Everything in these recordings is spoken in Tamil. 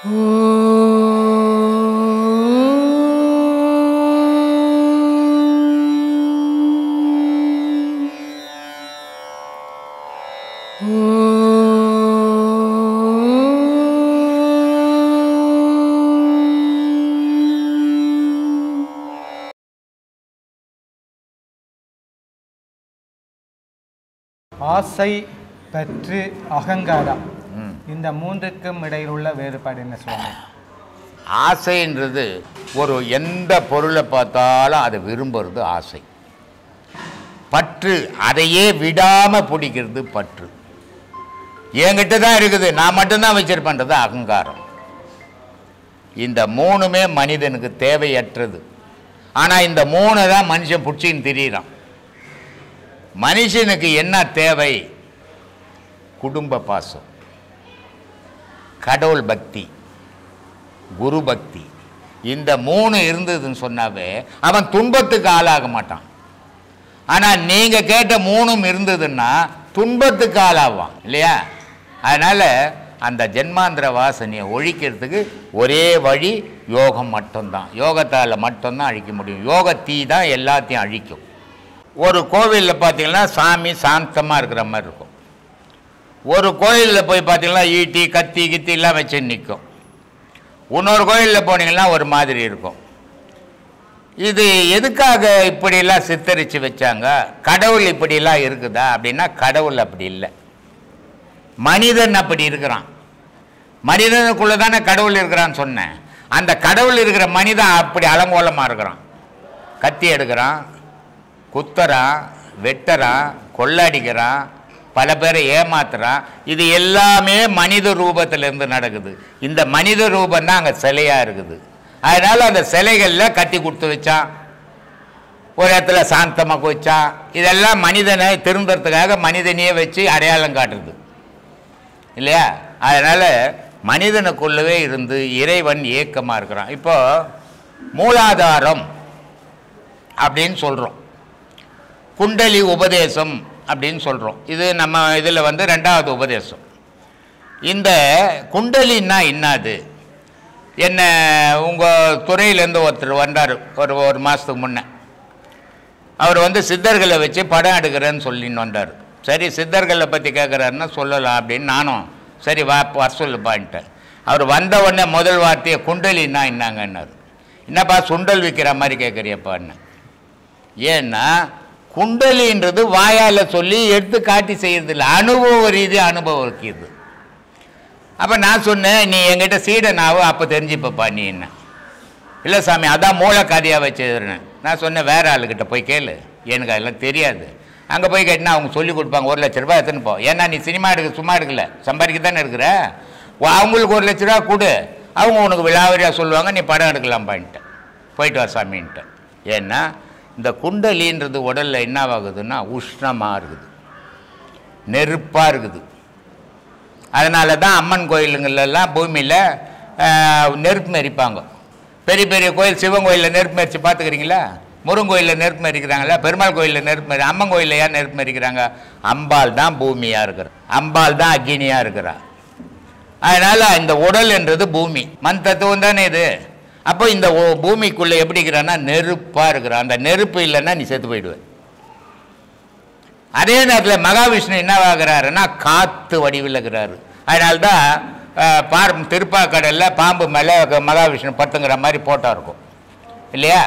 ஆசை, பற்று, அகங்காரம், இந்த மூன்றுக்கும் இடையில் உள்ள வேறுபாடு என்ன சுவாமி? ஆசைன்றது ஒரு எந்த பொருளை பார்த்தாலும் அதை விரும்புறது ஆசை. பற்று அதையே விடாமல் பிடிக்கிறது பற்று. என்கிட்ட தான் இருக்குது, நான் மட்டும்தான் வச்சிருப்பேன்றது அகங்காரம். இந்த மூணுமே மனிதனுக்கு தேவையற்றது. ஆனால் இந்த மூணு தான் மனுஷன் பிடிச்சின்னு திரியிறான். மனுஷனுக்கு என்ன தேவை? குடும்ப பாசம், கடவுள் பக்தி, குரு பக்தி. இந்த மூணு இருந்ததுன்னு சொன்னாவே அவன் துன்பத்துக்கு ஆளாக மாட்டான். ஆனால் நீங்கள் கேட்ட மூணும் இருந்ததுன்னா துன்பத்துக்கு ஆளாவான் இல்லையா? அதனால் அந்த ஜென்மாந்திர வாசனையை ஒழிக்கிறதுக்கு ஒரே வழி யோகம் மட்டும்தான். யோகத்தால் மட்டும்தான் அழிக்க முடியும். யோக தீ தான் எல்லாத்தையும் அழிக்கும். ஒரு கோவிலில் பார்த்தீங்கன்னா சாமி சாந்தமாக இருக்கிற மாதிரி இருக்கும். ஒரு கோயிலில் போய் பார்த்தீங்கன்னா ஈட்டி கத்தி கித்திலாம் வச்சு நிற்கும். இன்னொரு கோயிலில் போனீங்கன்னா ஒரு மாதிரி இருக்கும். இது எதுக்காக இப்படிலாம் சித்தரித்து வச்சாங்க? கடவுள் இப்படிலாம் இருக்குதா அப்படின்னா கடவுள் அப்படி இல்லை, மனிதன் அப்படி இருக்கிறான். மனிதனுக்குள்ளே தானே கடவுள் இருக்கிறான்னு சொன்னேன். அந்த கடவுள் இருக்கிற மனிதன் அப்படி அலங்கோலமாக இருக்கிறான். கத்தி எடுக்கிறான், குத்துறான், வெட்டுறான், கொள்ளடிக்கிறான், பல பேரை ஏமாத்துறான். இது எல்லாமே மனித ரூபத்திலேருந்து நடக்குது. இந்த மனித ரூபம் தான் அங்கே சிலையாக இருக்குது. அதனால் அந்த சிலைகளில் கத்தி கொடுத்து வச்சான், ஒரு இடத்துல சாந்தமாக வச்சான். இதெல்லாம் மனிதனை திரும்புறதுக்காக மனிதனையே வச்சு அடையாளம் காட்டுறது இல்லையா? அதனால் மனிதனுக்குள்ளவே இருந்து இறைவன் ஏக்கமாக இருக்கிறான். இப்போது மூலாதாரம் அப்படின்னு சொல்கிறோம், குண்டலி உபதேசம் அப்படின்னு சொல்கிறோம். இது நம்ம இதில் ரெண்டாவது உபதேசம். இந்த குண்டலின்னா என்னது? என்ன உங்கள் துறையிலேருந்து ஒருத்தர் வந்தார் ஒரு மாதத்துக்கு முன்னே. அவர் சித்தர்களை வச்சு படம் எடுக்கிறேன்னு சொல்லின்னு வந்தார். சரி, சித்தர்களை பற்றி கேட்குறாருன்னா சொல்லலாம் அப்படின்னு நானும் சரி வர சொல்லுப்பான்ட்டேன். அவர் வந்த உடனே முதல் வார்த்தையை குண்டலின்னா என்னங்கன்னாரு. என்னப்பா சுண்டல் விற்கிற மாதிரி கேட்குறியப்பான்னு. ஏன்னா குண்டலின்றது வாயால் சொல்லி எடுத்து காட்டி செய்யறதில்லை, அனுபவ ரீதி அனுபவம் வைக்கிறது. அப்போ நான் சொன்னேன், நீ என்கிட்ட சீடனாவும் அப்போ தெரிஞ்சுப்பப்பா நீ என்ன. இல்லை சாமி, அதான் மூளை கதையாக வச்சுருந்தேன். நான் சொன்னேன் வேற ஆளுக்கிட்ட போய் கேளு, எனக்கு அதெல்லாம் தெரியாது. அங்கே போய் கேட்டினா அவங்க சொல்லி கொடுப்பாங்க. 1 லட்ச ரூபா எத்தனை போ, ஏன்னா நீ சினிமா எடுக்க சும்மா எடுக்கல, சம்பாதிக்க தானே இருக்கிற. அவங்களுக்கு 1 லட்ச ரூபா கொடு, அவங்க உனக்கு விழாவரியாக சொல்லுவாங்க, நீ படம் எடுக்கலாம்ப்பான்ட்டு போயிட்டு வா சாமின்ட்டு. ஏன்னா இந்த குண்டலின்றது உடலில் என்னவாகுதுன்னா உஷ்ணமாக இருக்குது, நெருப்பாக இருக்குது. அதனால தான் அம்மன் கோயிலுங்களெல்லாம் பூமியில் நெருப்பு மெரிப்பாங்க. பெரிய பெரிய கோயில், சிவன் கோயிலில் நெருப்பு மெரிச்சு பார்த்துக்கிறீங்களா? முருகன் கோயிலில் நெருப்பு மெரிக்கிறாங்களா? பெருமாள் கோயிலில் நெருப்பு அம்மன் கோயிலில் ஏன் நெருப்பு மெரிக்கிறாங்க? அம்பாள் தான் பூமியாக இருக்கிற, அம்பாள் தான் அக்னியாக இருக்கிறா. அதனால் இந்த உடல் என்றது பூமி, மண் தத்துவம் தானே இது. அப்போ இந்த பூமிக்குள்ளே எப்படி இருக்கிறான்னா நெருப்பாக இருக்கிறான். அந்த நெருப்பு இல்லைன்னா நீ செத்து போயிடுவேன். அதே நேரத்தில் மகாவிஷ்ணு என்னவாகிறாருன்னா காற்று வடிவில் இருக்கிறாரு. அதனால்தான் திருப்பாக்கடலில் பாம்பு மேலே மகாவிஷ்ணு பத்துங்கிற மாதிரி போட்டோ இருக்கும் இல்லையா?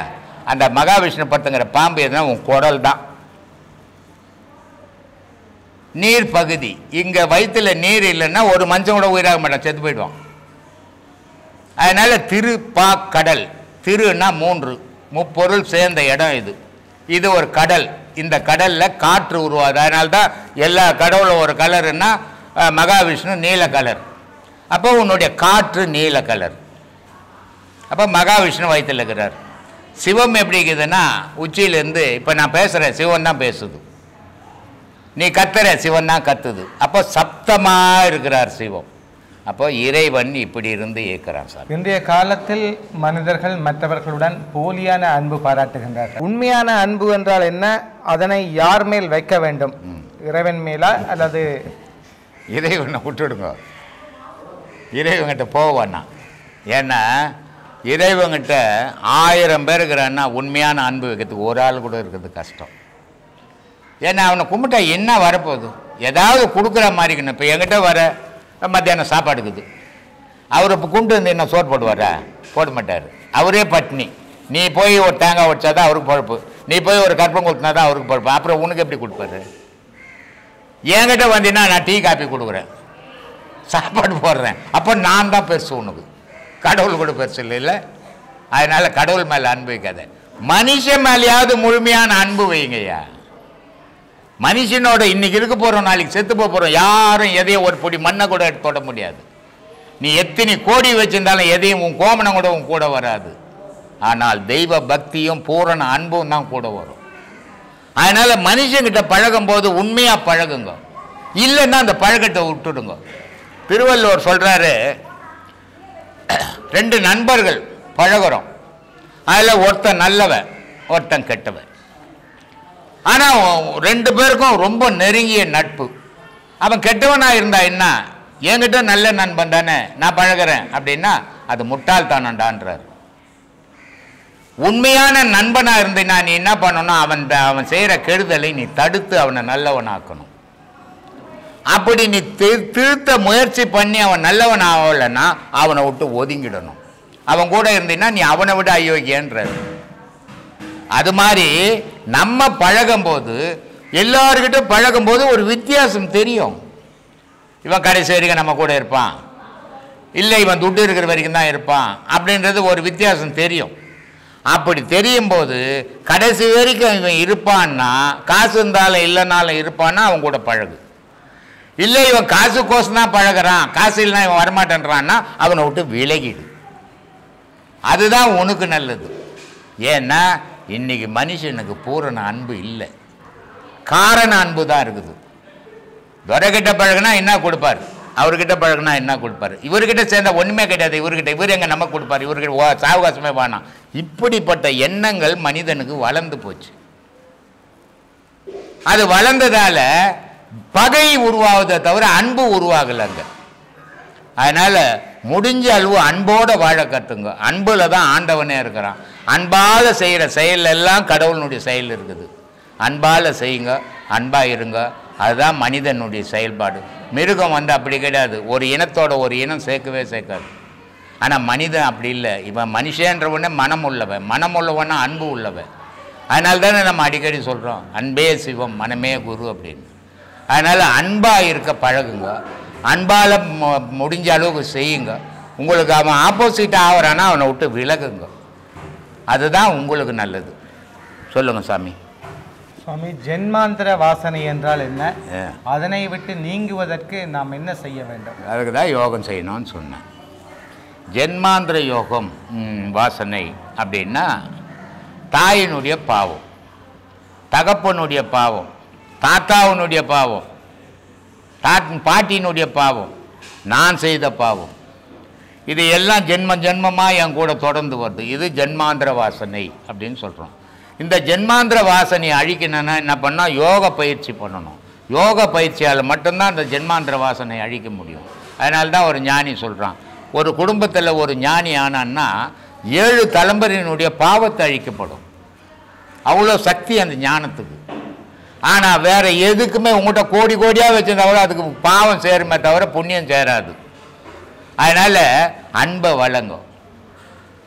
அந்த மகாவிஷ்ணு பத்துங்கிற பாம்பு எதுனா உன் குடல் தான். நீர் பகுதி, இங்கே வயிற்றுல நீர் இல்லைன்னா ஒரு மனுஷன் கூட உயிராக மாட்டான், செத்து போயிடுவான். அதனால் திருப்பாக்கடல், திருன்னா 3 முப்பொருள் சேர்ந்த இடம் இது. இது ஒரு கடல். இந்த கடலில் காற்று உருவாது. அதனால்தான் எல்லா கடவுளும் ஒரு கலருன்னா மகாவிஷ்ணு நீல கலர். அப்போ உன்னுடைய காற்று நீல கலர். அப்போ மகாவிஷ்ணு வயிற்றில் இருக்கிறார். சிவம் எப்படி இருக்குதுன்னா உச்சியிலேருந்து இப்போ நான் பேசுகிறேன், சிவன் தான் பேசுது. நீ கத்துற, சிவன் தான் கத்துது. அப்போ சப்தமாக இருக்கிறார் சிவம். அப்போ இறைவன் இப்படி இருந்து இயக்கிறான் சார். இன்றைய காலத்தில் மனிதர்கள் மற்றவர்களுடன் போலியான அன்பு பாராட்டுகின்றார்கள். உண்மையான அன்பு என்றால் என்ன? அதனை யார் மேல் வைக்க வேண்டும்? இறைவன் மேலா அல்லது இறைவனை விட்டுடுங்க, இறைவன்கிட்ட போவானா? ஏன்னா இறைவங்கிட்ட 1000 பேர் இருக்கிறான்னா உண்மையான அன்பு வைக்கிறதுக்கு ஒரு ஆள் கூட இருக்கிறது கஷ்டம். ஏன்னா அவனை கும்பிட்டா என்ன வரப்போகுது? ஏதாவது கொடுக்குற மாதிரி இருக்கணும். இப்போ என்கிட்ட வர மத்தியானம் சாப்பாடுக்குது, அவர் இப்போ கும்பிட்டு வந்து என்ன சோறு போடுவாரா? போட மாட்டார். அவரே பட்னி. நீ போய் ஒரு தேங்காய் உடைச்சா தான் அவருக்கு பொழப்பு, நீ போய் ஒரு கற்பம் கொடுத்தனா தான் அவருக்கு பொழப்பு. அப்புறம் உனக்கு எப்படி கொடுப்பாரு? என்கிட்ட வந்தீங்கன்னா நான் டீ காப்பி கொடுக்குறேன், சாப்பாடு போடுறேன், அப்போ நான் தான் பெருசு, உனக்கு கடவுள் கூட பெருசு இல்லை. அதனால் கடவுள் மேலே அன்பு வைக்காத, மனுஷன் மேலேயாவது முழுமையான அன்பு வைங்கய்யா. மனுஷனோட இன்னைக்கு இருக்க போகிறோம், நாளைக்கு செத்து போகிறோம். யாரும் எதையும் ஒரு பொடி மண்ணை கூட எடுத்து தொட முடியாது. நீ எத்தனை கோடி வச்சிருந்தாலும் எதையும் உன் கோமனம் கூட உன் கூட வராது. ஆனால் தெய்வ பக்தியும் பூரண அன்பும் தான் கூட வரும். அதனால் மனுஷங்கிட்ட பழகும் போது உண்மையாக பழகுங்க, இல்லைன்னா அந்த பழக்கத்தை விட்டுடுங்க. திருவள்ளுவர் சொல்கிறாரு, 2 நண்பர்கள் பழகுறோம், அதில் ஒருத்தன் நல்லவன் ஒருத்தன் கெட்டவன். ஆனால் 2 பேருக்கும் ரொம்ப நெருங்கிய நட்பு. அவன் கெட்டவனாக இருந்தா என்ன, என்கிட்ட நல்ல நண்பன் தானே நான் பழகிறேன் அப்படின்னா அது முட்டாள்தானண்டான்றார். உண்மையான நண்பனாக இருந்தீன்னா நீ என்ன பண்ணணும், அவன் செய்கிற கெடுதலை நீ தடுத்து அவனை நல்லவனாக்கணும். அப்படி நீ திருத்த முயற்சி பண்ணி அவன் நல்லவன் ஆகலைன்னா அவனை விட்டு ஒதுங்கிடணும். அவன் கூட இருந்தீன்னா நீ அவனை விட அயோக்கியன்றார். அது மாதிரி நம்ம பழகும்போது, எல்லார்கிட்ட பழகும்போது ஒரு வித்தியாசம் தெரியும். இவன் கடைசி வரைக்கும் நம்ம கூட இருப்பான், இல்லை இவன் துட்டு இருக்கிற வரைக்கும் தான் இருப்பான் அப்படின்றது ஒரு வித்தியாசம் தெரியும். அப்படி தெரியும் போது கடைசி வரைக்கும் இவன் இருப்பான்னா, காசு இருந்தாலும் இல்லைனாலும் இருப்பான்னா அவன் கூட பழகு. இல்லை இவன் காசுக்கோசம் தான் பழகிறான், காசு இல்லைனா இவன் வரமாட்டேன்றான்னா அவனை விட்டு விலகிடு. அதுதான் உனக்கு நல்லது. ஏன்னா இன்னைக்கு மனுஷனுக்கு பூரண அன்பு இல்லை, காரண அன்பு தான் இருக்குது. துரைக்கிட்ட பழகுனா என்ன கொடுப்பார், அவர்கிட்ட பழகுனா என்ன கொடுப்பார், இவர்கிட்ட சேர்ந்தா ஒன்றுமே கிடையாது, இவர் எங்கே நமக்கு கொடுப்பார், இவர்கிட்ட சாவகாசமே வேணாம். இப்படிப்பட்ட எண்ணங்கள் மனிதனுக்கு வளர்ந்து போச்சு. அது வளர்ந்ததால பகை உருவாவதை தவிர அன்பு உருவாகலைங்க. அதனால் முடிஞ்ச அளவு அன்போடு வாழ கற்றுங்க. அன்பில் தான் ஆண்டவனே இருக்கிறான். அன்பால் செய்கிற செயல் எல்லாம் கடவுளுடைய செயல் இருக்குது. அன்பால் செய்யுங்க, அன்பாக இருங்க, அதுதான் மனிதனுடைய செயல்பாடு. மிருகம் அப்படி கிடையாது, ஒரு இனத்தோட ஒரு இனம் சேர்க்கவே சேர்க்காது. ஆனால் மனிதன் அப்படி இல்லை. இவன் மனுஷன்றவனே மனம் உள்ளவன், மனம் உள்ளவனா அன்பு உள்ளவன். அதனால தானே நம்ம அடிக்கடி சொல்கிறோம், அன்பே சிவம் மனமே குரு அப்படின்னு. அதனால் அன்பாக இருக்க பழகுங்க, அன்பால் முடிஞ்ச அளவுக்கு செய்யுங்க. உங்களுக்கு அவன் ஆப்போசிட் ஆகிறானா அவனை விட்டு விலகுங்க, அதுதான் உங்களுக்கு நல்லது. சொல்லுங்கள் சாமி. சுவாமி, ஜென்மாந்திர வாசனை என்றால் என்ன, அதனை விட்டு நீங்குவதற்கு நாம் என்ன செய்ய வேண்டும்? அதுக்கு தான் யோகம் செய்யணும்னு சொன்னேன். ஜென்மாந்திர யோகம் வாசனை அப்படின்னா தாயினுடைய பாவம், தகப்பனுடைய பாவம், தாத்தாவினுடைய பாவம், பாட்டியினுடைய பாவம், நான் செய்த பாவம், இது எல்லாம் ஜென்மமாக என் கூட தொடர்ந்து வருது. இது ஜென்மாந்திர வாசனை அப்படின்னு சொல்கிறோம். இந்த ஜென்மாந்திர வாசனையை அழிக்கணும்னா என்ன பண்ணால் யோக பயிற்சி பண்ணணும். யோக பயிற்சியால் மட்டும்தான் இந்த ஜென்மாந்திர வாசனை அழிக்க முடியும். அதனால தான் ஒரு ஞானி சொல்கிறான், ஒரு குடும்பத்தில் ஒரு ஞானி ஆனான்னா 7 தலைமுறையினுடைய பாவத்தை அழிக்கப்படும். அவ்வளோ சக்தி அந்த ஞானத்துக்கு. ஆனால் வேறு எதுக்குமே உங்கள்கிட்ட கோடி கோடியாக வச்சிருந்தா அதுக்கு பாவம் சேருமே தவிர புண்ணியம் சேராது. அதனால் அன்பை வழங்கும்.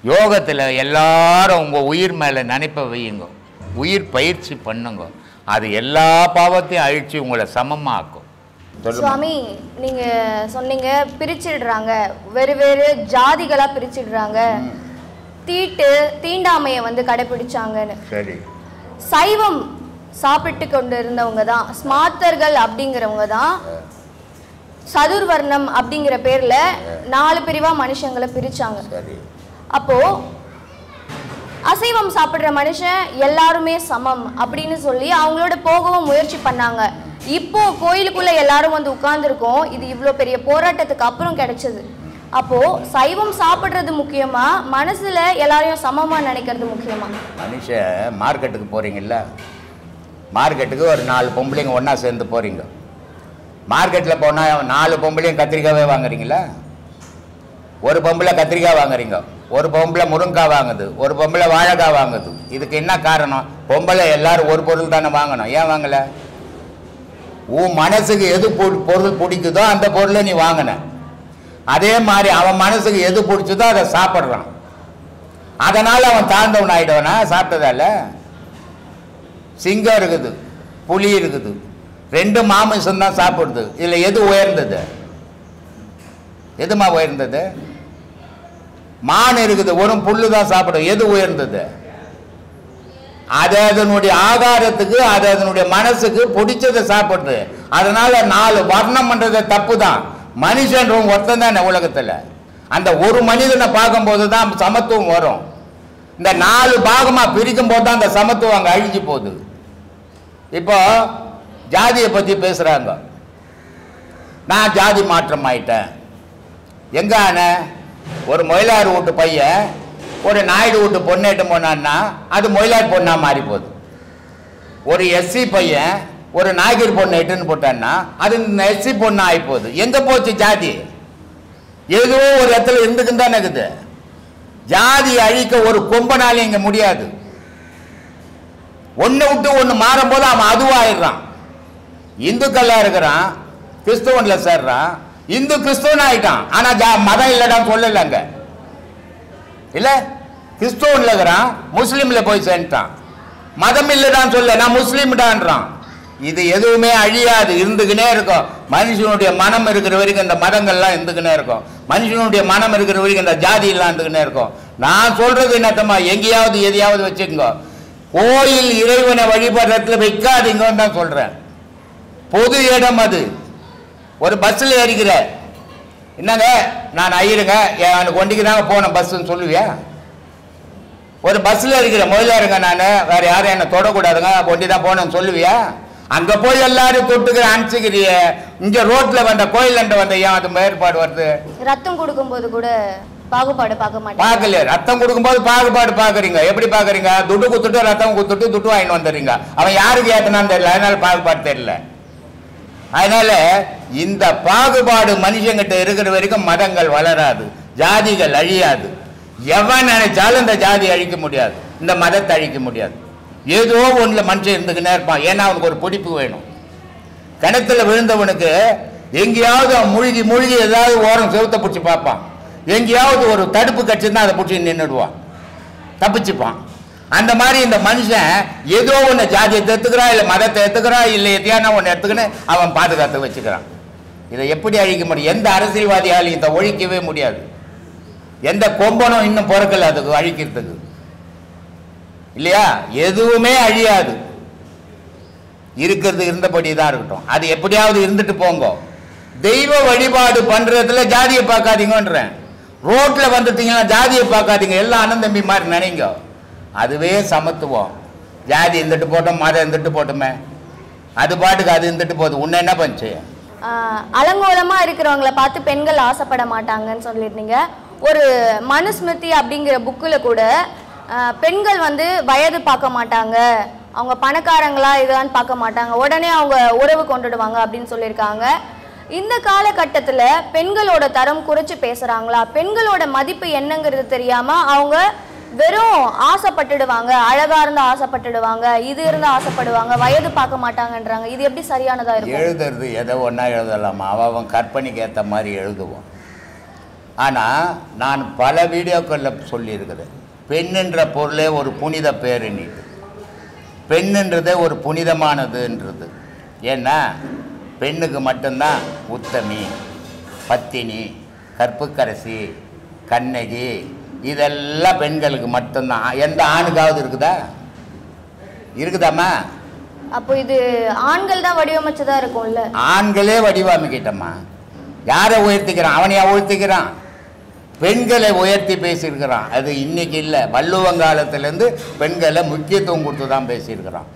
யோகத்தில் எல்லாரும் உங்கள் உயிர் மேலே நினைப்ப வையுங்க, உயிர் பயிற்சி பண்ணுங்க, அது எல்லா பாவத்தையும் அழித்து உங்களை சமமாக்கும். சுவாமி, நீங்கள் சொன்னீங்க பிரிச்சிடுறாங்க, வேறு வேறு ஜாதிகளாக பிரிச்சிடுறாங்க, தீண்டாமையை கடைபிடிச்சாங்கன்னு. சரி, சைவம் சாப்பிட்டு கொண்டு இருந்தவங்க தான் ஸ்மார்த்தர்கள் அப்படிங்கிறவங்க தான் சதுர்வர்ணம் அப்படிங்கிற பேர்ல 4 பிரிவா மனுஷங்களை பிரிச்சாங்க. அப்போ அசைவம் சாப்பிட்ற மனுஷன் எல்லாருமே சமம் அப்படின்னு சொல்லி அவங்களோட போகவும் முயற்சி பண்ணாங்க. இப்போ கோயிலுக்குள்ள எல்லாரும் உட்கார்ந்துருக்கோம். இது இவ்வளோ பெரிய போராட்டத்துக்கு அப்புறம் கிடைச்சது. அப்போ சைவம் சாப்பிட்றது முக்கியமா, மனசுல எல்லாரையும் சமமா நினைக்கிறது முக்கியமா? மனுஷன் மார்க்கெட்டுக்கு போறீங்கல்ல, மார்க்கெட்டுக்கு ஒரு 4 பொம்பளைங்க ஒன்றா சேர்ந்து போகிறீங்க. மார்க்கெட்டில் போனால் 4 பொம்பளையும் கத்திரிக்காவே வாங்குறீங்களா? ஒரு பொம்பளை கத்திரிக்காய் வாங்குறீங்க, ஒரு பொம்பளை முருங்காய் வாங்குது, ஒரு பொம்பளை வாழைக்காய் வாங்குது. இதுக்கு என்ன காரணம்? பொம்பளை எல்லாரும் ஒரு பொருள் தானே வாங்கணும். ஏன் வாங்கல? உன் மனசுக்கு எது பொருள் பிடிக்குதோ அந்த பொருளை நீ வாங்கின. அதே மாதிரி அவன் மனசுக்கு எது பிடிச்சதோ அதை சாப்பிட்றான். அதனால அவன் தாழ்ந்தவன் ஆயிடுவனா? சாப்பிட்டதால சிங்கம் இருக்குது, புலி இருக்குது, ரெண்டு மாமிசம் தான் சாப்பிடுது. இதுல எது உயர்ந்தது? எதுமா உயர்ந்தது? மான் இருக்குது, ஒரு புல்லு தான் சாப்பிடும். எது உயர்ந்தது? அது அதனுடைய ஆகாரத்துக்கு, அது அதனுடைய மனசுக்கு பிடிச்சதை சாப்பிடுது. அதனால 4 வர்ணம் பண்றது தப்பு தான். மனுஷன் ஒருத்தன் தான் உலகத்துல. அந்த ஒரு மனிதனை பார்க்கும்போது தான் சமத்துவம் வரும். இந்த 4 பாகமா பிரிக்கும் போது தான் அந்த சமத்துவம் அங்க அழிஞ்சு போகுது. இப்போ ஜாதியை பத்தி பேசுறாங்க. நான் ஜாதி மாற்றம் ஆயிட்டேன். எங்க ஒரு மொயிலார் வீட்டு பையன் ஒரு நாயுடு வீட்டு பொண்ணேட்டு போனான்னா அது மொயிலார் பொண்ணா மாறி போகுது. ஒரு எஸ்சி பையன் ஒரு நாயகர் பொண்ணு எட்டுன்னு போட்டான்னா அது எஸ்சி பொண்ணு ஆகி போகுது. எங்க போச்சு ஜாதி? ஏதோ ஒரு இடத்துல இருந்துக்குன்னு தானே இருக்குது. ஜாதி அழிக்க ஒரு கொம்பனால இங்க முடியாது. ஒன்னு விட்டு ஒன்னு மாறும் போது அவன் அதுவாயிடுறான். இந்துக்கள்ல இருக்கிறான், கிறிஸ்துவன்ல சேர்றான், இந்து கிறிஸ்துவன் ஆயிட்டான். ஆனா மதம் இல்லடான்னு சொல்லலங்க. இல்ல கிறிஸ்துவன்ல இருக்கிறான், முஸ்லீம்ல போய் சேர்ந்துட்டான். மதம் இல்லடான்னு சொல்ல, நான் முஸ்லீம்டான்றான். இது எதுவுமே அழியாது, இருந்துக்கினே இருக்கும். மனுஷனுடைய மனம் இருக்கிற வரைக்கும் இந்த மதங்கள்லாம் இருந்துக்கினே இருக்கும். மனுஷனுடைய மனம் இருக்கிற வரைக்கும் இந்த ஜாதி எல்லாம் இருந்துக்கினே இருக்கும். நான் சொல்றது என்னத்தம்மா, எங்கேயாவது எதையாவது வச்சுக்கோங்க. கோயில் இறைவனை வழிபடுறதுல வைக்காதீங்கன்னு தான் சொல்றேன். பொது இடம் அது. ஒரு பஸ்ல ஏறிக்கிற, என்னங்க நான் ஐயருங்க, எனக்கு ஒண்டிக்கு தாங்க போனேன் பஸ்ன்னு சொல்லுவியா? ஒரு பஸ்ல இருக்கிற மொயிலாருங்க, நான் வேற யாரும் என்ன தொடக்கூடாதுங்க, ஒண்டி தான் போனேன்னு சொல்லுவியா? அங்க போய் எல்லாரும் தொட்டுக்கிற அனுப்பிச்சுக்கிறிய. இங்க ரோட்ல வந்த கோயில் வந்த ஏன் அது ஏற்பாடு வருது? ரத்தம் கொடுக்கும்போது கூட பாகுபாடு பார்க்க மாட்டேன். பார்க்கல. ரத்தம் கொடுக்கும்போது பாகுபாடு பாக்குறீங்க. எப்படி பாக்குறீங்க? துட்டு குத்துட்டு ரத்தம் குத்துட்டு துட்டு வாங்கிட்டு வந்துடுறீங்க. அவன் யாருக்கு ஏத்தனான்னு தெரியல, அதனால பாகுபாடு தெரியல. அதனால இந்த பாகுபாடு மனுஷங்கிட்ட இருக்கிற வரைக்கும் மதங்கள் வளராது, ஜாதிகள் அழியாது. எவன் நினைச்சாலும் இந்த ஜாதி அழிக்க முடியாது, இந்த மதத்தை அழிக்க முடியாது. ஏதோ ஒண்ணுல மனுஷன் இருந்துக்கினே இருப்பான். ஏன்னா அவனுக்கு ஒரு பிடிப்பு வேணும். கிணத்துல விழுந்தவனுக்கு எங்கேயாவது மூழ்கி மூழ்கி ஏதாவது ஓரம் செவுத்த பிடிச்சி பார்ப்பான். எங்கேயாவது ஒரு தடுப்பு கட்சிருந்தா அதை பிடிச்சி நின்றுடுவான், தப்பிச்சுப்பான். அந்த மாதிரி இந்த மனுஷன் ஏதோ ஒன்று ஜாதியை எடுத்துக்கிறான், இல்லை மதத்தை எடுத்துக்கிறான், இல்லை எதையான ஒன்று எடுத்துக்கின்னு அவன் பாதுகாத்து வச்சுக்கிறான். இதை எப்படி அழிக்க முடியும்? எந்த அரசியல்வாதியாலையும் இதை ஒழிக்கவே முடியாது. எந்த கொம்பனும் இன்னும் பிறக்கல அதுக்கு அழிக்கிறதுக்கு, இல்லையா? எதுவுமே அழியாது, இருக்கிறது இருந்தபடி தான் இருக்கட்டும். அது எப்படியாவது இருந்துட்டு போங்க. தெய்வ வழிபாடு பண்றதுல ஜாதியை பார்க்காதீங்கன்றேன். ரோட்ல வந்துட்டீங்கன்னா ஜாதியை பார்க்காதீங்க, எல்லாம் அண்ணன் தம்பி மாதிரி நினைங்க. அதுவே சமத்துவம். ஜாதி இருந்துட்டு போட்டோம், மதம் இருந்துட்டு போட்டோமே, அது பாட்டுக்கு அது இருந்துட்டு போகுது. உன்ன என்ன பண்ணுச்சு? அலங்கோலமா இருக்கிறவங்களை பார்த்து பெண்கள் ஆசைப்பட மாட்டாங்கன்னு சொல்லியிருந்தீங்க. ஒரு மனுஸ்மிருதி அப்படிங்கிற புக்கில் கூட பெண்கள் வந்து வயது பார்க்க மாட்டாங்க, அவங்க பணக்காரங்களா இதுதான் பார்க்க மாட்டாங்க, உடனே அவங்க உறவு கொண்டுடுவாங்க அப்படின்னு சொல்லியிருக்காங்க. இந்த காலகட்டத்தில் பெண்களோட தரம் குறைச்சி பேசுகிறாங்களா? பெண்களோட மதிப்பு என்னங்கிறது தெரியாமல் அவங்க வெறும் ஆசைப்பட்டுடுவாங்க, அழகா இருந்தா ஆசைப்பட்டுடுவாங்க, இது இருந்தா ஆசைப்படுவாங்க, வயது பார்க்க மாட்டாங்கன்றாங்க. இது எப்படி சரியானதா இருக்கும்? எழுதுறது எதை ஒன்றா எழுதலாமா? அவன் கற்பனைக்கு ஏற்ற மாதிரி எழுதுவோம். ஆனால் நான் பல வீடியோக்களில் சொல்லியிருக்கிறேன், பெண்ணுன்ற பொருளே ஒரு புனித பேருன்னிட்டு. பெண்ணுன்றதே ஒரு புனிதமானதுன்றது. ஏன்னா பெண்ணுக்கு மட்டும்தான் உத்தமி, பத்தினி, கற்புக்கரசி, கண்ணகி, இதெல்லாம் பெண்களுக்கு மட்டும்தான். எந்த ஆணுக்காவது இருக்குதா? இருக்குதாம்மா? அப்போ இது ஆண்கள் தான் வடிவமைச்சதா இருக்கும்ல? ஆண்களே வடிவமைக்கிட்டம்மா. யாரை உயர்த்திக்கிறான்? அவனையா உயர்த்திக்கிறான்? பெண்களை உயர்த்தி பேசியிருக்கிறான். அது இன்னைக்கு இல்லை, வள்ளுவங்காலத்திலேருந்து பெண்களை முக்கியத்துவம் கொடுத்து தான் பேசியிருக்கிறான்.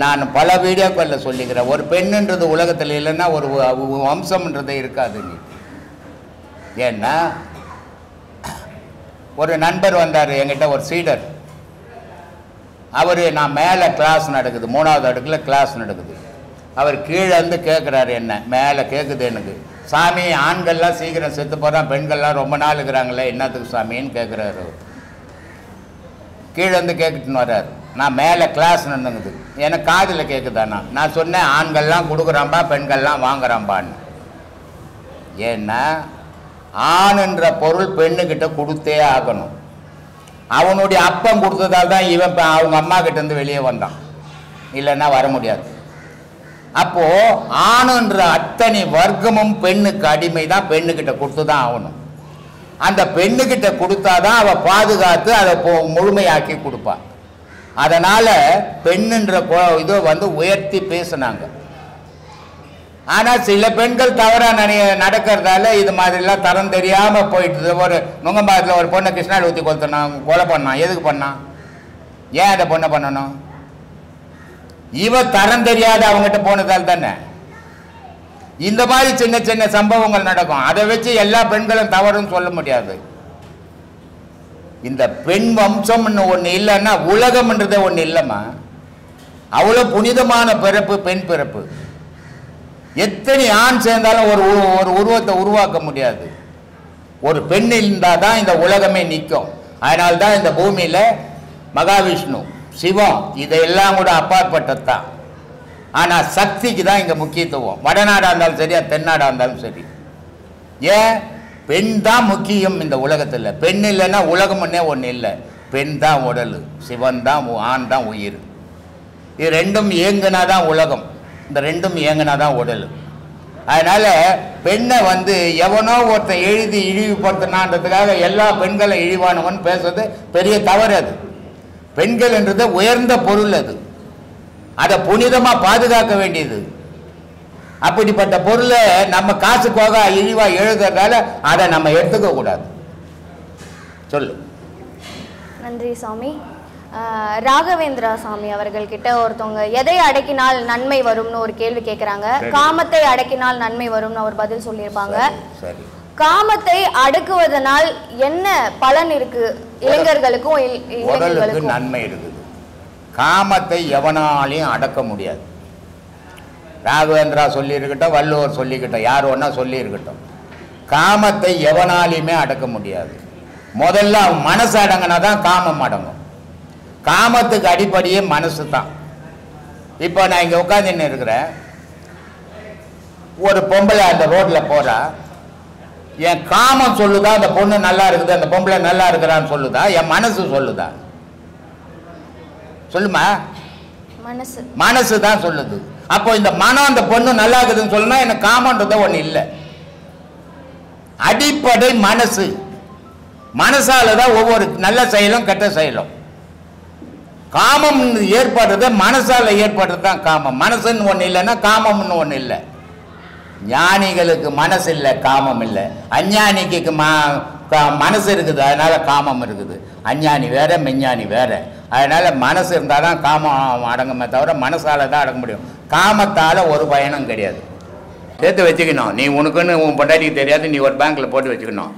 நான் பல வீடியோக்களில் சொல்லிக்கிறேன், ஒரு பெண்ணுன்றது உலகத்தில் இல்லைன்னா ஒரு வம்சம்ன்றதே இருக்காது. ஏன்னா ஒரு நண்பர் வந்தார் என்கிட்ட, ஒரு சீடர். அவர், நான் மேலே கிளாஸ் நடக்குது, 3வது அடுக்கில் கிளாஸ் நடக்குது. அவர் கீழே வந்து கேட்குறாரு, என்ன மேலே கேட்குது எனக்கு, சாமி ஆண்கள்லாம் சீக்கிரம் செத்து போகிறான், பெண்கள்லாம் ரொம்ப நாள் இருக்கிறாங்களே என்னத்துக்கு சாமின்னு கேட்குறாரு. கீழே வந்து கேட்குட்டுன்னு வர்றாரு. நான் மேலே கிளாஸ் நடந்துங்குது, எனக்கு காதில் கேட்குதாண்ணா. நான் சொன்னேன் ஆண்கள்லாம் கொடுக்குறான்பா, பெண்கள்லாம் வாங்குறான்பான்னு. ஏன்னா ஆணுன்ற பொருள் பெண்ணுக்கிட்ட கொடுத்தே ஆகணும். அவனுடைய அப்பம் கொடுத்ததால் தான் இவன் அவங்க அம்மா கிட்டேருந்து வெளியே வந்தான், இல்லைன்னா வர முடியாது. அப்போ ஆணுன்ற அத்தனை வர்க்கமும் பெண்ணுக்கு அடிமை தான், பெண்ணுக்கிட்ட கொடுத்து தான் ஆகணும். அந்த பெண்ணுக்கிட்ட கொடுத்தாதான் அவள் பாதுகாத்து அதை முழுமையாக்கி கொடுப்பாள். அதனால பெண்ணுன்ற இதை வந்து உயர்த்தி பேசினாங்க. ஆனால் சில பெண்கள் தவறாக நடக்கிறதால இது மாதிரிலாம் தரம் தெரியாமல் போயிட்டு, ஒரு நுங்கம்பாத்தில் ஒரு பொண்ணை கிருஷ்ணாடி ஊற்றி கொலை பண்ணான். எதுக்கு பண்ணான்? ஏன் அதை பொண்ணை பண்ணணும்? இவ தரம் தெரியாத அவங்ககிட்ட போனதால் தானே. இந்த மாதிரி சின்ன சின்ன சம்பவங்கள் நடக்கும். அதை வச்சு எல்லா பெண்களும் தவறுன்னு சொல்ல முடியாது. இந்த பெண் வம்சம்னு ஒன்று இல்லைன்னா உலகம்ன்றதே ஒன்று இல்லைம்மா. அவ்வளோ புனிதமான பிறப்பு பெண் பிறப்பு. எத்தனை ஆண் சேர்ந்தாலும் ஒரு உருவத்தை உருவாக்க முடியாது. ஒரு பெண் இருந்தால் தான் இந்த உலகமே நிற்கும். அதனால்தான் இந்த பூமியில் மகாவிஷ்ணு, சிவம் இதையெல்லாம் கூட அப்பாற்பட்டது தான். ஆனால் சக்திக்கு தான் இங்கே முக்கியத்துவம். வடநாடாக இருந்தாலும் சரி, தென்னாடாக இருந்தாலும் சரி. ஏன்? பெண் தான் முக்கியம் இந்த உலகத்தில். பெண் இல்லைன்னா உலகம்னே ஒன்று இல்லை. பெண் தான் உடல், சிவன் தான், ஆண் தான் உயிர். இது ரெண்டும் இயங்குனா தான் உலகம், இந்த ரெண்டும் இயங்குனா தான் உடல். அதனால் பெண்ணை வந்து எவனோ ஒருத்தன் எழுதி இழிவுபடுத்தினான்றதுக்காக எல்லா பெண்களும் இழிவானவன் பேசுறது பெரிய தவறு. அது பெண்கள் என்றது உயர்ந்த பொருள். அது அதை புனிதமாக பாதுகாக்க வேண்டியது. அப்படிப்பட்ட பொருளை நம்ம காசுக்காக இழிவா எழுதுறதால அதை நம்ம எடுத்துக்க கூடாது. சொல்லு. நன்றி சாமி. ராகவேந்திரா சாமி அவர்கள்கிட்ட ஒருத்தவங்க எதை அடக்கினால் நன்மை வரும்னு ஒரு கேள்வி கேட்குறாங்க. காமத்தை அடக்கினால் நன்மை வரும்னு அவர் பதில் சொல்லியிருப்பாங்க. காமத்தை அடக்குவதனால் என்ன பலன் இருக்கு? இளைஞர்களுக்கும் உடலுக்கு நன்மை இருக்குது. காமத்தை எவனாலையும் அடக்க முடியாது. ராகவேந்திரா சொல்லியிருக்கட்டும், வள்ளுவர் சொல்லிக்கிட்டோம், யார் ஒன்றா சொல்லியிருக்கட்டும், காமத்தை எவனாலையுமே அடக்க முடியாது. முதல்ல அவன் மனசு அடங்கினா தான் காமம் அடங்கும். காமத்துக்கு அடிப்படையே மனசு தான். இப்போ நான் இங்கே உட்காந்துன்னு இருக்கிறேன், ஒரு பொம்பளை அந்த ரோட்டில் போகிறா, என் காமம் சொல்லுதா அந்த பொண்ணு நல்லா இருக்குது, அந்த பொம்பளை நல்லா இருக்கிறான்னு சொல்லுதா, என் மனசு சொல்லுதா? சொல்லுமா? மனசு தான் சொல்லுது. அப்போ இந்த மனம் அந்த பொண்ணு நல்லா இருக்குதுன்னு சொல்லுனா எனக்கு காமன்றத ஒண்ணு இல்லை. அடிப்படை மனசு. மனசாலதான் ஒவ்வொரு நல்ல செயலும் கெட்ட செயலும். காமம் ஏற்படுறது மனசால ஏற்படுறது தான் காமம். மனசுன்னு ஒண்ணு இல்லைன்னா காமம்னு ஒண்ணு இல்லை. ஞானிகளுக்கு மனசு இல்லை, காமம் இல்லை. அஞ்ஞானிக்கு மனசு இருக்குது, அதனால காமம் இருக்குது. அஞ்ஞானி வேற, மெஞ்ஞானி வேற. அதனால மனசு இருந்தால் தான் காமம் அடங்குமே தவிர மனசால தான் அடங்க முடியும். காமத்தால் ஒரு பயனும் கிடையாது. சேர்த்து வச்சுக்கணும். நீ உனக்குன்னு உன் பொண்டாட்டிக்கு தெரியாது, நீ ஒரு பேங்க்கில் போட்டு வச்சுக்கணும்.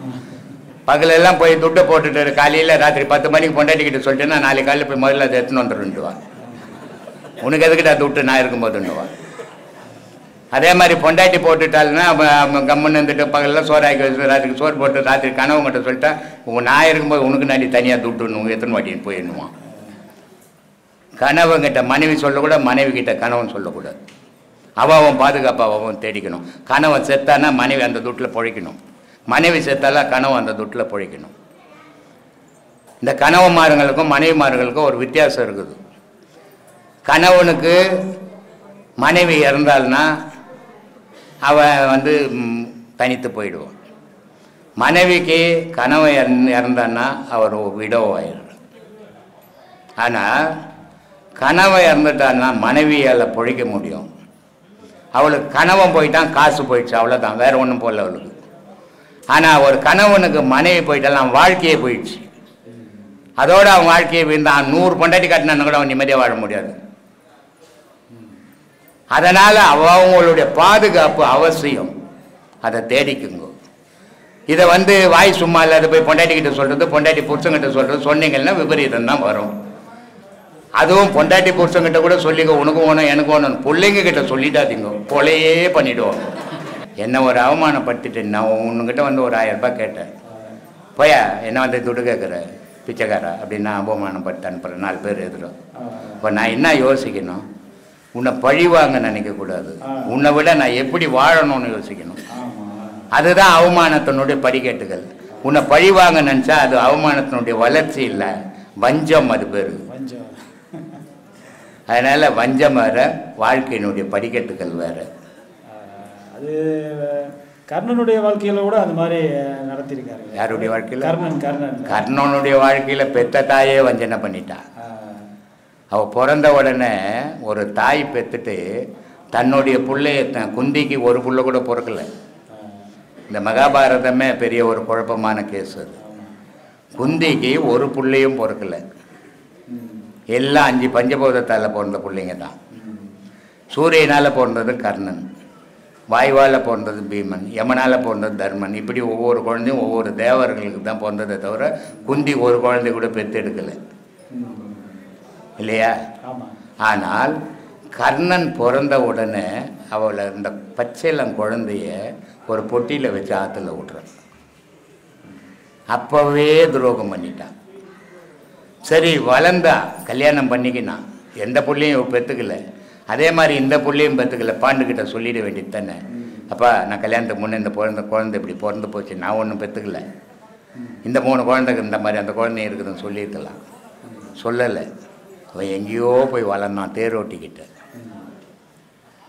பகலெல்லாம் போய் துட்டை போட்டுட்டு காலையில் ராத்திரி 10 மணிக்கு பொண்டாட்டிக்கிட்ட சொல்லிட்டேன்னா நாளைக்கு காலையில் போய் முதல்ல அதை எடுத்துன்னு வந்துடுவான். உனக்கு எதுக்கிட்ட துட்டு நான் இருக்கும்போதுன்னுவான். அதே மாதிரி பொண்டாட்டி போட்டுட்டாள்னா கம்முன்னு இருந்துட்டு பகலில் சோறாக்கி வச்சு ராத்திரிக்கு சோறு போட்டு ராத்திரி கனவுங்கிட்ட சொல்லிட்டா நான் இருக்கும்போது உனக்கு நாடி தனியாக துட்டுன்னு எத்தனை வாட்டின்னு போயிடணுவான். கனவுங்கிட்ட மனைவி சொல்லக்கூடாது, மனைவி கிட்ட கணவன் சொல்லக்கூடாது. அவன் பாதுகாப்பாக அவன் தேடிக்கணும். கணவன் செத்தானா மனைவி அந்த துட்டில் பொழைக்கணும், மனைவி செத்தாலாம் கணவன் அந்த துட்டில் பொழைக்கணும். இந்த கணவன்மார்களுக்கும் மனைவிமார்களுக்கும் ஒரு வித்தியாசம் இருக்குது. கணவனுக்கு மனைவி இறந்தாள்னா அவன் தனித்து போயிடுவான். மனைவிக்கு கணவன் இறந்தான்னா அவர் விடோவாயிடுவார். ஆனால் கணவன் இறந்துட்டான்னா மனைவியால் பொழைக்க முடியும். அவளுக்கு கணவன் போயிட்டான், காசு போயிடுச்சு, அவ்வளோதான், வேற ஒன்றும் போடல அவளுக்கு. ஆனால் ஒரு கணவனுக்கு மனைவி போயிட்டாலும் வாழ்க்கையே போயிடுச்சு. அதோடு அவன் வாழ்க்கையை வீழ்ந்தான். 100 பொண்டாட்டி காட்டினான்னு கூட அவன் நிம்மதியாக வாழ முடியாது. அதனால் அவங்களுடைய பாதுகாப்பு அவசியம். அதை தேடிக்குங்க. இதை வாய் சும்மா இல்லாத போய் பொண்டாட்டிக்கிட்ட சொல்கிறது, பொண்டாட்டி புருஷங்கிட்ட சொல்கிறது சொன்னீங்கன்னா விபரீதம் தான் வரும். அதுவும் பொண்டாட்டி புருஷங்கிட்ட கூட சொல்லிக்க, உனக்கு வேணும் எனக்கு வேணும். பிள்ளைங்க கிட்ட சொல்லிட்டாதீங்க, கொலையே பண்ணிடுவோம். என்ன ஒரு அவமானப்படுத்திட்டு நான் உன்னுக்கிட்ட வந்து ஒரு 1000 ரூபாய் கேட்டேன், போயா என்ன வந்து துட்டு கேட்குற பிச்சைக்காரா அப்படின்னு நான் அவமானப்படுத்தி அனுப்புகிறேன் 4 பேர் எதிரும். இப்போ நான் என்ன யோசிக்கணும், உன்னை பழிவாங்க நினைக்கக்கூடாது, உன்னை விட நான் எப்படி வாழணும்னு யோசிக்கணும். அதுதான் அவமானத்தினுடைய படிக்கட்டுகள். உன்னை பழிவாங்க நினச்சா அது அவமானத்தினுடைய வளர்ச்சி இல்லை, வஞ்சம் அது பேர். அதனால் வஞ்சம் வேற, வாழ்க்கையினுடைய படிக்கட்டுகள் வேற. அது கர்ணனுடைய வாழ்க்கையில கூட அந்த மாதிரி நடத்திருக்காரு. யாருடைய வாழ்க்கையில்? கர்ணன். கர்ணனுடைய வாழ்க்கையில் பெத்த தாயே வஞ்சனை பண்ணிட்டா. அவள் பிறந்த உடனே ஒரு தாய் பெற்றுட்டு தன்னுடைய பிள்ளைய குந்திக்கு ஒரு புள்ள கூட பிறக்கலை. இந்த மகாபாரதமே பெரிய ஒரு குழப்பமான கேஸ். அது குந்திக்கு ஒரு பிள்ளையும் பிறக்கலை, எல்லாம் 5 பஞ்சபூதத்தால் பிறந்த பிள்ளைங்க தான். சூரியனால் பிறந்தது கர்ணன், வாயுவால் பிறந்தது பீமன், யமனால் பிறந்தது தர்மன். இப்படி ஒவ்வொரு குழந்தையும் ஒவ்வொரு தேவர்களுக்கு தான் பிறந்ததை தவிர குந்தி ஒரு குழந்தை கூட பெற்றெடுக்கலை இல்லையா? ஆனால் கர்ணன் பிறந்த உடனே அவளை இந்த பச்சைலம் குழந்தைய ஒரு பொட்டியில் வச்சு ஆற்றுல விட்றான். அப்போவே துரோகம் பண்ணிட்டான். சரி வளர்ந்தா கல்யாணம் பண்ணிக்கினான், எந்த பிள்ளையும் பெற்றுக்கல. அதே மாதிரி இந்த பிள்ளையும் பெற்றுக்கல. பாண்டுக்கிட்ட சொல்லிட வேண்டியது தானே, அப்பா நான் கல்யாணத்துக்கு முன்னே இந்த குழந்தை இப்படி பிறந்து போச்சு, நான் ஒன்றும் பெற்றுக்கல, இந்த 3 குழந்தைக்கு இந்த மாதிரி அந்த குழந்தையும் இருக்குதுன்னு சொல்லியிருக்கலாம். சொல்லலை. அவன் எங்கேயோ போய் வளர்ந்தான்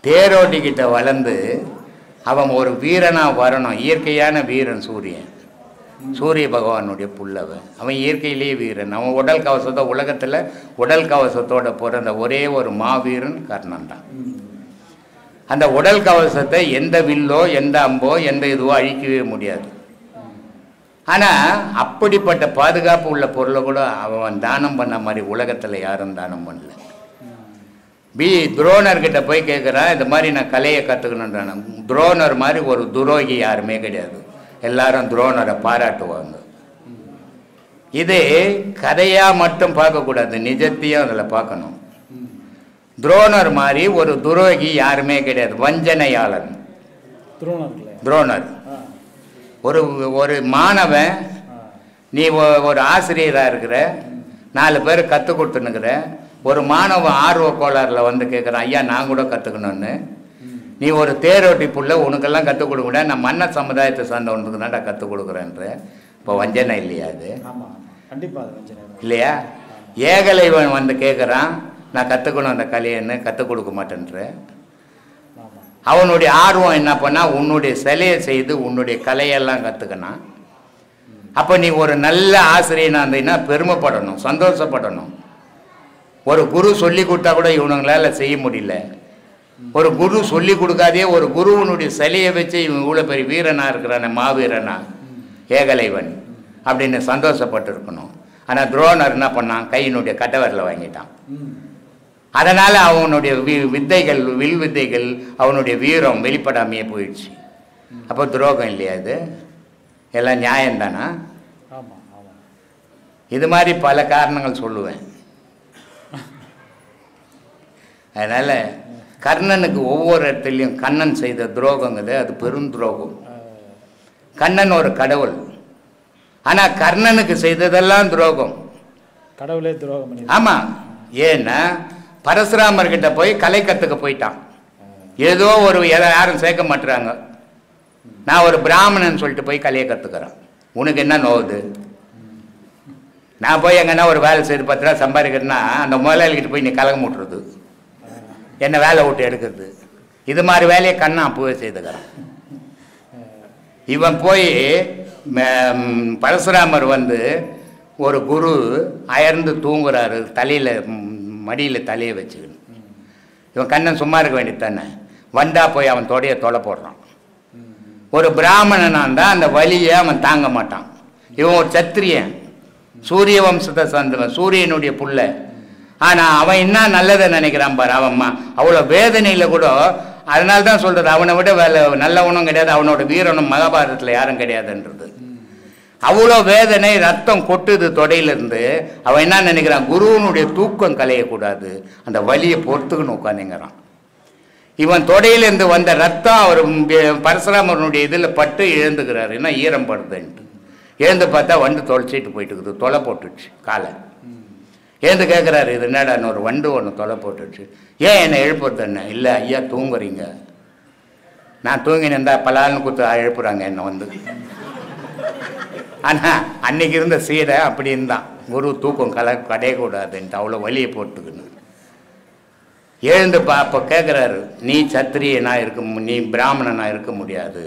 தேரோட்டிக்கிட்ட வளர்ந்து அவன் ஒரு வீரனாக வரணும். இயற்கையான வீரன் சூரியன், சூரிய பகவானுடைய புள்ளவன். அவன் இயற்கையிலேயே வீரன். அவன் உடல் கவசத்தை உலகத்தில் உடல் கவசத்தோட பிறந்த ஒரே ஒரு மாவீரன் கர்ணன் தான். அந்த உடல் கவசத்தை எந்த வில்லோ எந்த அம்போ எந்த இதுவோ அழிக்கவே முடியாது. ஆனால் அப்படிப்பட்ட பாதுகாப்பு உள்ள பொருளை கூட அவன் தானம் பண்ண மாதிரி உலகத்தில் யாரும் தானம் பண்ணல. துரோணர்கிட்ட போய் கேட்குறான், இந்த மாதிரி நான் கலையை கற்றுக்கணுன்றான. துரோணர் மாதிரி ஒரு துரோகி யாருமே கிடையாது, எல்லாரும் துரோணரை பாராட்டுவாங்க. இது கதையாக மட்டும் பார்க்கக்கூடாது, நிஜத்தையும் அதில் பார்க்கணும். துரோணர் மாதிரி ஒரு துரோகி யாருமே கிடையாது, வஞ்சனையாளன் துரோணர். ஒரு மாணவன், நீ ஒரு ஆசிரியராக இருக்கிற, 4 பேர் கற்றுக் கொடுத்துன்னுக்கிற. ஒரு மாணவன் ஆர்வ கோளாறில் வந்து கேட்குறான், ஐயா நான் கூட கற்றுக்கணுன்னு. நீ ஒரு தேரோட்டி புள்ள, உனக்கெல்லாம் கற்றுக் கொடுக்க, நான் மன்ன சமுதாயத்தை சார்ந்தவனுக்கு தான்டா கற்றுக் கொடுக்குறேன்ற. இப்போ வஞ்சனை இல்லையா அது? இல்லையா? ஏகலைவன் வந்து கேட்குறான், நான் கற்றுக்கணும் அந்த கலையன்னு, கற்றுக் கொடுக்க மாட்டேன்ற. அவனுடைய ஆர்வம் என்ன பண்ணால் உன்னுடைய சிலையை செய்து உன்னுடைய கலையெல்லாம் கற்றுக்கணும். அப்போ நீ ஒரு நல்ல ஆசிரியனாக இருந்தீங்கன்னா பெருமைப்படணும், சந்தோஷப்படணும். ஒரு குரு சொல்லி கொடுத்தா கூட இவனுங்களால செய்ய முடியல. ஒரு குரு சொல்லி கொடுக்காதே ஒரு குருவனுடைய சிலையை வச்சு இவன் இவ்வளோ பெரிய வீரனாக இருக்கிறான, மாவீரனா ஏகலைவன் அப்படின்னு சந்தோஷப்பட்டு இருக்கணும். ஆனால் துரோணர் என்ன பண்ணான், கையினுடைய கட்டவரில் வாங்கிட்டான். அதனால் அவனுடைய வித்தைகள், வில் வித்தைகள், அவனுடைய வீரம் வெளிப்படாமையே போயிடுச்சு. அப்போ துரோகம் இல்லையா? இது எல்லாம் நியாயம்தானா? இது மாதிரி பல காரணங்கள் சொல்லுவேன். அதனால் கர்ணனுக்கு ஒவ்வொரு இடத்துலையும் கண்ணன் செய்த துரோகங்கிறது அது பெரும் துரோகம். கண்ணன் ஒரு கடவுள், ஆனால் கர்ணனுக்கு செய்ததெல்லாம் துரோகம். கடவுளே துரோகம். ஆமாம். ஏன்னா பரசுராமர்கிட்ட போய் கலை கற்றுக்க போயிட்டான். ஏதோ ஒரு யாரும் சேர்க்க மாட்டுறாங்க, நான் ஒரு பிராமணன் சொல்லிட்டு போய் கலையை கற்றுக்கிறேன். உனக்கு என்ன நோவுது? நான் போய் எங்கன்னா ஒரு வேலை செய்து 10 ரூபா சம்பாதிக்கிறேன்னா அந்த முதலாளிகிட்ட போய் நீ கலகம் விட்டுறது, என்ன வேலை விட்டு எடுக்கிறது. இது மாதிரி வேலையை கண்ணா அப்பவே செய்துக்கிறான். இவன் போய் பரசுராமர் வந்து ஒரு குரு அயர்ந்து தூங்குறாரு, தலையில் மடியில் தலையை வச்சுக்கணும். இவன் கண்ணன் சும்மா இருக்க வேண்டியது தானே, வந்தா போய் அவன் தொலை போடுறான். ஒரு பிராமணனாக இருந்தால் அந்த வலியை அவன் தாங்க மாட்டான். இவன் ஒரு சத்திரியன், சூரிய வம்சத்தை சார்ந்தவன், சூரியனுடைய புள்ள. ஆனால் அவன் என்ன நல்லதை நினைக்கிறான் பாரு. அவன் அவ்வளோ வேதனையில் கூட, அதனால தான் சொல்கிறது அவனை விட நல்லவனும் கிடையாது, அவனோட வீரனும் மகாபாரதத்தில் யாரும் கிடையாதுன்றது. அவ்வளோ வேதனை, ரத்தம் கொட்டுது தொடையிலிருந்து. அவன் என்ன நினைக்கிறான், குருவனுடைய தூக்கம் கலையக்கூடாது, அந்த வலியை பொறுத்துக்குன்னு உட்காந்துங்கிறான். இவன் தொடையிலேருந்து வந்த ரத்தம் அவர் பரசுராமனுடைய இதில் பட்டு எழுந்துக்கிறாரு, என்ன ஈரம் படுதுன்ட்டு. எழுந்து பார்த்தா வண்டு தொலைச்சிட்டு போயிட்டு இருக்குது, தொலை போட்டுடுச்சு காலை. எழுந்து கேட்குறாரு, இது என்னடான்னு. ஒரு வண்டு ஒன்று தொலை போட்டுடுச்சு. ஏன் என்னை எழுப்புறது என்ன? இல்லை ஐயா தூங்குறீங்க, நான் தூங்கினேன் தான் பலால்னு கொடுத்து எழுப்புறாங்க என்னை வந்து. ஆனால் அன்னைக்கு இருந்த சீரை அப்படி இருந்தான், குரு தூக்கம் கடையக்கூடாதுன்ட்டு அவ்வளோ வலியை போட்டுக்கணும். எழுந்து அப்போ கேட்குறாரு, நீ சத்திரியனா இருக்க, நீ பிராமணனா இருக்க முடியாது,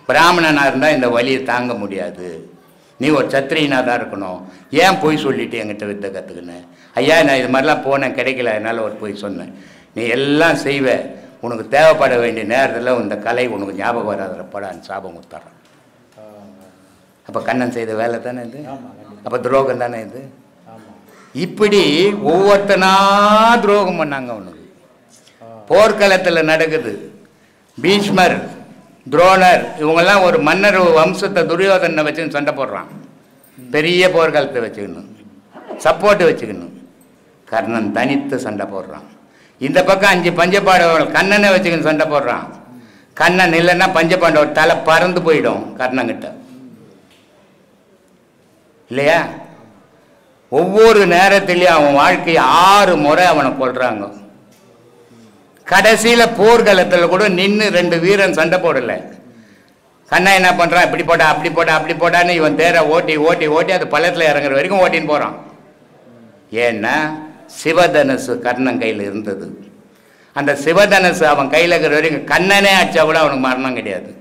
பிராமணனா இருந்தால் இந்த வலியை தாங்க முடியாது, நீ ஒரு சத்திரியனாக தான் இருக்கணும். ஏன் போய் சொல்லிட்டு என்கிட்ட வித்த கற்றுக்கினேன்? ஐயா நான் இது மாதிரிலாம் போனேன், கிடைக்கல, அதனால் ஒரு போய் சொன்னேன். நீ எல்லாம் செய்வ, உனக்கு தேவைப்பட வேண்டிய நேரத்தில் இந்த கலை உனக்கு ஞாபகம் வராதப்படான்னு சாபம் கொடுத்துட்றான். அப்போ கண்ணன் செய்த வேலை தானே இது, அப்போ துரோகம் தானே இது. இப்படி ஒவ்வொருத்தனா துரோகம் பண்ணாங்க அவனுக்கு. போர்க்களத்தில் நடக்குது. பீஷ்மர், துரோணர் இவங்கெல்லாம் ஒரு மன்னர் வம்சத்தை துரியோதனை வச்சுன்னு சண்டை போடுறான். பெரிய போர்க்களத்தை வச்சுக்கணும், சப்போர்ட்டு வச்சுக்கணும். கர்ணன் தனித்து சண்டை போடுறான். இந்த பக்கம் 5 பஞ்சபாண்டவர்கள் கண்ணனை வச்சுக்கணும் சண்டை போடுறான். கண்ணன் இல்லைன்னா பஞ்சபாண்டவர் தலை பறந்து போயிடும் கர்ணங்கிட்ட, இல்லையா? ஒவ்வொரு நேரத்திலையும் அவன் வாழ்க்கையை 6 முறை அவனை கொள்றாங்க. கடைசியில் போர்க்களத்தில் கூட நின்று 2 வீரன் சண்டை போடலை. கண்ணா என்ன பண்ணுறான், இப்படி போட்டா அப்படி போட்டா அப்படி போட்டான்னு இவன் தேரை ஓட்டி ஓட்டி ஓட்டி அது பள்ளத்தில் இறங்குற வரைக்கும் ஓட்டின்னு போகிறான். ஏன்னா சிவதனுசு கர்ணன் கையில் இருந்தது. அந்த சிவதனுசு அவன் கையில் இருக்கிற வரைக்கும் கண்ணனே அடிச்சா கூட அவனுக்கு மரணம் கிடையாது.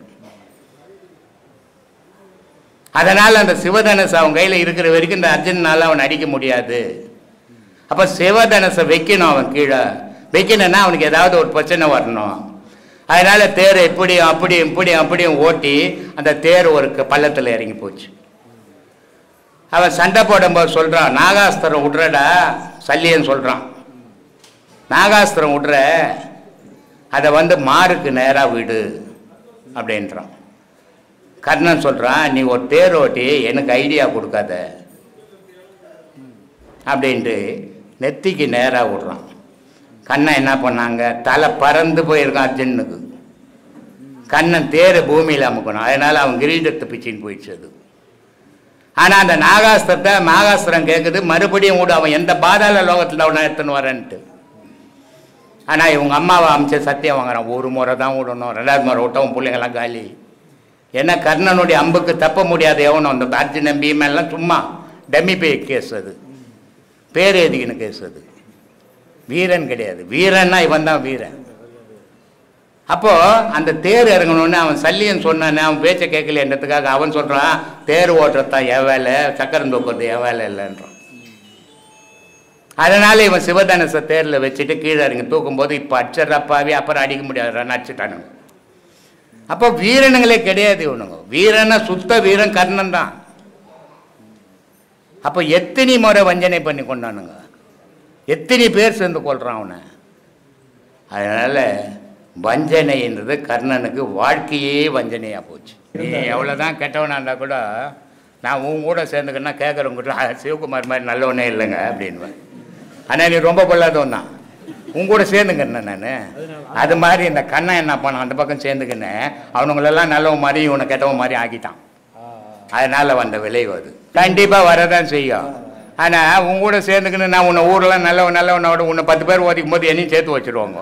அதனால் அந்த சிவதனுசு அவன் கையில் இருக்கிற வரைக்கும் இந்த அர்ஜுனால அவன் அடிக்க முடியாது. அப்போ சிவதனுசை வைக்கணும், அவன் கீழே வைக்கணும்னா அவனுக்கு ஏதாவது ஒரு பிரச்சனை வரணும். அதனால தேர் இப்படியும் அப்படியும் இப்படியும் அப்படியும் ஓட்டி அந்த தேர் ஒரு பள்ளத்தில் இறங்கி போச்சு. அவன் சண்டை போடும்போது சொல்கிறான், நாகாஸ்திரம் விட்றடா சல்லியன்னு சொல்கிறான். நாகாஸ்திரம் விட்ற, அதை வந்து மாருக்கு நேராக விடு அப்படின்றான். கர்ணன் சொல்கிறான், நீ ஒரு தேர் ஓட்டி எனக்கு ஐடியா கொடுக்காத அப்படின்ட்டு நெத்திக்கு நேராக விடுறான். கண்ணன் என்ன பண்ணாங்க, தலை பறந்து போயிருக்கான் அர்ஜுனுக்கு. கண்ணன் தேரை பூமியில் அமுக்கணும், அதனால் அவன் கிரீடத்தை பிச்சின்னு போயிடுச்சு அது. ஆனால் அந்த நாகாஸ்திரத்தை நாகாஸ்திரம் கேட்குது, மறுபடியும் விடு, அவன் எந்த பாதாள லோகத்தில் அவனை எடுத்துன்னு வரேன்ட்டு. ஆனால் இவங்க அம்மாவை அமைச்ச சத்தியம் வாங்குறான், ஒரு முறை தான் விடணும், 2வது முறை விட்டவன் பிள்ளைங்களாம் காலி. ஏன்னா கர்ணனுடைய அம்புக்கு தப்ப முடியாது எவனும். அந்த அர்ஜுனன் பீமெல்லாம் சும்மா டம்மி பே கேஸ், அது பேர் எதுக்குன்னு கேஸ், அது வீரன் கிடையாது. வீரன்னா இவன் தான் வீரன். அப்போ அந்த தேர் இறங்கணும்னு அவன் சல்லியன் சொன்னானே, அவன் பேச்சை கேட்கலன்றதுக்காக அவன் சொல்றான், தேர் ஓட்டுறதான் என் வேலை, சக்கரம் தூக்குறது என் வேலை இல்லைன்றான். அதனால இவன் சிவதனுசை தேரில் வச்சுட்டு கீழே இறங்கி தூக்கும்போது இப்போ அடிச்சிடறாப்பாவே, அப்புறம் அடிக்க முடியாது, அடிச்சுட்டானுங்க. அப்போ வீரனுங்களே கிடையாது இவனுங்க. வீரனா சுத்த வீரன் கர்ணன் தான். அப்போ எத்தனை முறை வஞ்சனை பண்ணி கொண்டானுங்க, எத்தனை பேர் சேர்ந்து கொள்றான் அவனை. அதனால வஞ்சனைன்றது கர்ணனுக்கு வாழ்க்கையே வஞ்சனையாக போச்சு. நீ எவ்வளோதான் கெட்டவனா இருந்தால் கூட நான் உன் கூட சேர்ந்துக்கன்னா கேட்குறவங்க சிவகுமார் மாதிரி நல்லவனே இல்லைங்க அப்படின்வேன். ஆனால் நீ ரொம்ப பொல்லாதவன் தான், உன் கூட சேர்ந்துக்கண்ண நான். அது மாதிரி இந்த கண்ணன் என்ன பண்ணான், அந்த பக்கம் சேர்ந்துக்கினேன், அவனுங்களெல்லாம் நல்லவன் மாதிரி இவனை கெட்டவன் மாதிரி ஆக்கிட்டான். அதனால் வந்த விளைவு அது கண்டிப்பாக வரதான் செய்யும். ஆனால் உன் கூட சேர்ந்துக்கின்னு நான் உன்னை ஊரெலாம் நல்லவனோட உன்னை 10 பேர் ஓதிக்கும் போது என்னையும் சேர்த்து வச்சுருவாங்க.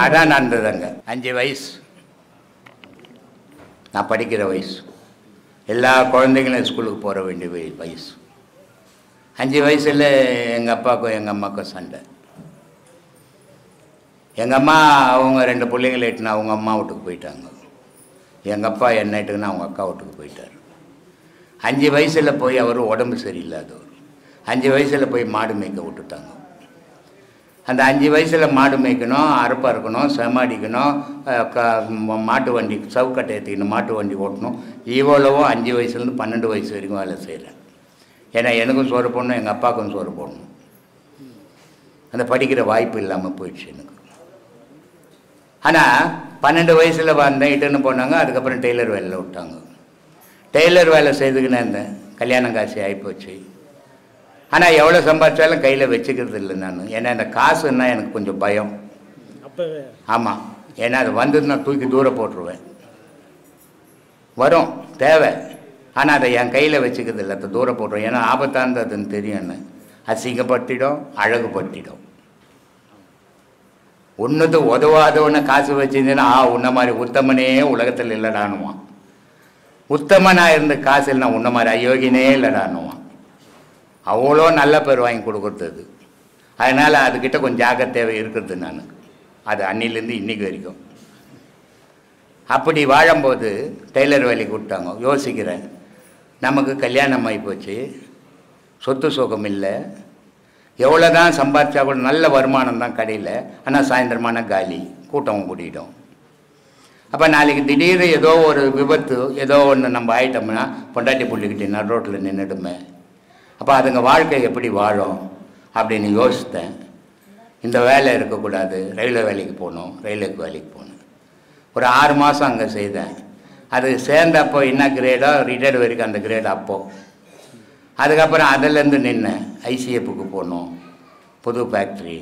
அதான் நடந்ததுங்க. 5 வயசு நான் படிக்கிற வயசு, எல்லா குழந்தைங்களும் ஸ்கூலுக்கு போக வேண்டிய வயசு. 5 வயசில் எங்கள் அப்பாவுக்கும் எங்கள் அம்மாவுக்கும் சண்டை. எங்கள் அம்மா அவங்க 2 பிள்ளைங்களை இட்டுனா அவங்க அம்மா வீட்டுக்கு போயிட்டாங்க. எங்கள் அப்பா என்ன இட்டுக்குன்னா அவங்க அக்கா வீட்டுக்கு போயிட்டார். 5 வயசில் போய் அவர் உடம்பு சரியில்லாதவர். 5 வயசில் போய் மாடு மேய்க்க விட்டுட்டாங்க. அந்த 5 வயசில் மாடு மேய்க்கணும், அறுப்பு அறுக்கணும், செமாடிக்கணும், மாட்டு வண்டி சவுக்கட்டை ஏற்றிக்கணும், மாட்டு வண்டி ஓட்டணும். இவ்வளவும் 5 வயசுலேருந்து 12 வயசு வரைக்கும் வேலை செய்கிறேன். ஏன்னா எனக்கும் சோறு போடணும், எங்கள் அப்பாவுக்கும் சோறு போடணும். அந்த படிக்கிற வாய்ப்பு இல்லாமல் போயிடுச்சு எனக்கு. ஆனால் 12 வயசில் வந்தேன், இட்டுன்னு போனாங்க. அதுக்கப்புறம் டெய்லர் வேலையில் விட்டாங்க. டெய்லர் வேலை செய்துக்கினே இருந்தேன். கல்யாணம் காசு ஆகிப்போச்சு. ஆனால் எவ்வளோ சம்பாதிச்சாலும் கையில் வச்சுக்கிறது இல்லை நான். ஏன்னா இந்த காசுன்னா எனக்கு கொஞ்சம் பயம். ஆமாம், ஏன்னா அது வந்ததுன்னா தூக்கி தூரம் போட்டுருவேன். வரும் தேவை, ஆனால் அதை என் கையில் வச்சுக்கிறது இல்லை, அதை தூரம் போட்டுருவேன். ஏன்னா ஆபத்தானதுன்னு தெரியும்னு. அசிங்கப்பட்டிடும், அழகுப்பட்டிடும். ஒன்றுது உதவாதவனை காசு வச்சிருந்தேன்னா உன்ன மாதிரி உத்தமனே உலகத்தில் இல்லைடானுவான். உத்தமனாக இருந்து காசு இல்லைனா உன்ன மாதிரி அயோகினே இல்லைடானுவான். அவ்வளோ நல்ல பேர் வாங்கி கொடுக்குறது. அதனால் அதுக்கிட்ட கொஞ்சம் ஜாக்கிரதை தேவை இருக்கிறது. நான் அது அன்னிலேருந்து இன்றைக்கி வரைக்கும் அப்படி வாழும்போது டெய்லர் வேலைக்கு விட்டாங்க. யோசிக்கிறேன், நமக்கு கல்யாணம் ஆகி போச்சு, சொத்து சுகம் இல்லை, எவ்வளோ தான் சம்பாதிச்சா கூட நல்ல வருமானம் தான் கடையில், ஆனால் சாயந்தரமான காலி, கூட்டம் கூட்டிட்டோம். அப்போ நாளைக்கு திடீர்னு ஏதோ ஒரு விபத்து ஏதோ ஒன்று நம்ம ஆகிட்டோம்னா பொண்டாட்டி புள்ளிக்கிட்டு நடு ரோட்டில் நின்றுடுமே. அப்போ அதுங்க வாழ்க்கை எப்படி வாழும் அப்படின்னு யோசித்தேன். இந்த வேலை இருக்கக்கூடாது, ரயில்வே வேலைக்கு போகணும், ரயில்வேக்கு வேலைக்கு போகணும். ஒரு 6 மாதம் அங்கே செய்தேன். அது சேர்ந்தப்போ என்ன கிரேடோ ரிட்டையர்டு வரைக்கும் அந்த கிரேடு அப்போது. அதுக்கப்புறம் அதிலேருந்து நின்னேன். ஐசிஎஃப்க்கு போகணும், புது ஃபேக்ட்ரி